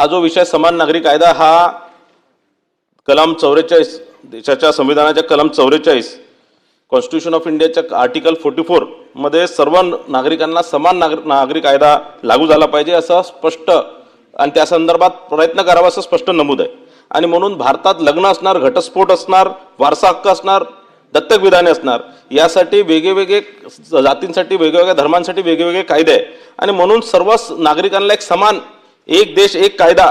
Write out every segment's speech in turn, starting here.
हा जो विषय समान नागरी कायदा हा कलम 44 देशाच्या संविधानाच्या कलम 44 कॉन्स्टिट्यूशन ऑफ इंडियाच्या आर्टिकल 44 मध्ये सर्व नागरिकांना समान नागरी कायदा लागू झाला पाहिजे असं स्पष्ट आणि त्या संदर्भात प्रयत्न करावा असं स्पष्ट नमूद आहे। आणि म्हणून भारतात लग्न असणार, घटस्फोट असणार, वारसा हक्क असणार, दत्तक विधाने असणार, यासाठी वेगवेगळे जातींसाठी वेगवेगळ्या धर्मांसाठी वेगवेगळे कायदे आहे। आणि म्हणून सर्व नागरिकांना एक समान एक देश एक कायदा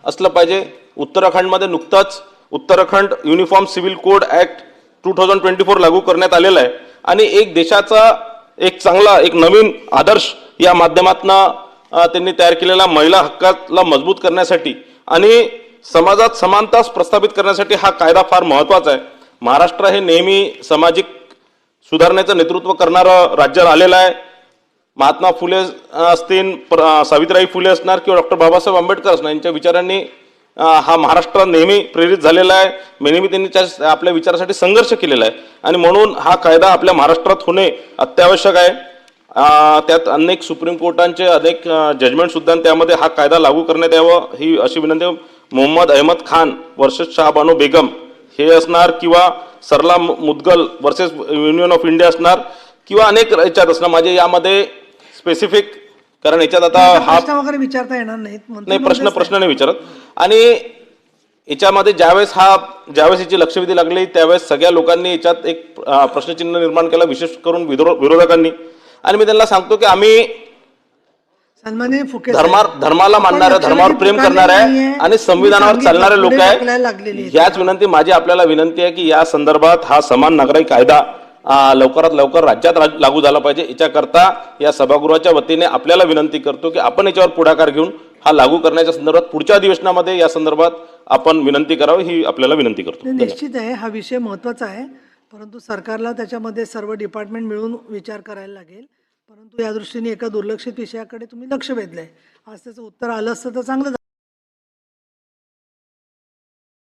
असलं पाहिजे। उत्तराखंडमध्ये नुकताच Uttarakhand uniform civil code act 2024 लागू करण्यात आलेला आहे आणि एक देशाचा एक चांगला एक नवीन आदर्श या माध्यमातून त्यांनी तयार केलेला महिला हक्काला मजबूत करण्यासाठी आणि समाजात समानता प्रस्थापित करण्यासाठी हा कायदा फार महत्त्वाचा आहे। महाराष्ट्र हे नेहमी सामाजिक सुधारणेचं नेतृत्व करणारं राज्य आलेलं आहे। महात्मा फुले असतील, सावित्रीबाई फुले असणार किंवा डॉक्टर बाबासाहेब आंबेडकर असणार, यांच्या विचारांनी हा महाराष्ट्र नेहमी प्रेरित झालेला आहे। नेहमी त्यांनी आपल्या विचारासाठी संघर्ष केलेला आहे आणि म्हणून हा कायदा आपल्या महाराष्ट्रात होणे अत्यावश्यक आहे। त्यात अनेक सुप्रीम कोर्टांचे अनेक जजमेंट सुद्धा त्यामध्ये हा कायदा लागू करण्यात यावं ही अशी विनंती। मोहम्मद अहमद खान वर्सेस शाहबानो बेगम हे असणार किंवा Sarla Mudgal versus union of India असणार किंवा अनेक याच्यात असणार। माझे यामध्ये स्पेसिफिक कारण याच्यात आता हा वगैरे विचारता येणार नाही प्रश्न नाही विचारत। आणि याच्यामध्ये ज्यावेळेस याची लक्षवेधी लागली त्यावेळेस सगळ्या लोकांनी याच्यात एक प्रश्नचिन्ह निर्माण केला, विशेष करून विरोधकांनी। आणि मी त्यांना सांगतो की आम्ही धर्माला मानणारे, धर्मावर प्रेम करणारे आणि संविधानावर चालणारे लोक आहे। याच विनंती माझी आपल्याला विनंती आहे की या संदर्भात हा समान नागरी कायदा लवकरात लवकर राज्यात लागू झाला पाहिजे। याच्याकरता या सभागृहाच्या वतीने आपल्याला विनंती करतो की आपण याच्यावर पुढाकार घेऊन हा लागू करण्याच्या संदर्भात पुढच्या अधिवेशनामध्ये या संदर्भात आपण विनंती करावी ही आपल्याला विनंती करतो। निश्चित आहे हा विषय महत्त्वाचा आहे, परंतु सरकारला त्याच्यामध्ये सर्व डिपार्टमेंट मिळून विचार करायला लागेल। परंतु या दृष्टीने एका दुर्लक्षित विषयाकडे तुम्ही लक्ष वेधलंय, आज त्याचं उत्तर आलं असतं तर चांगलं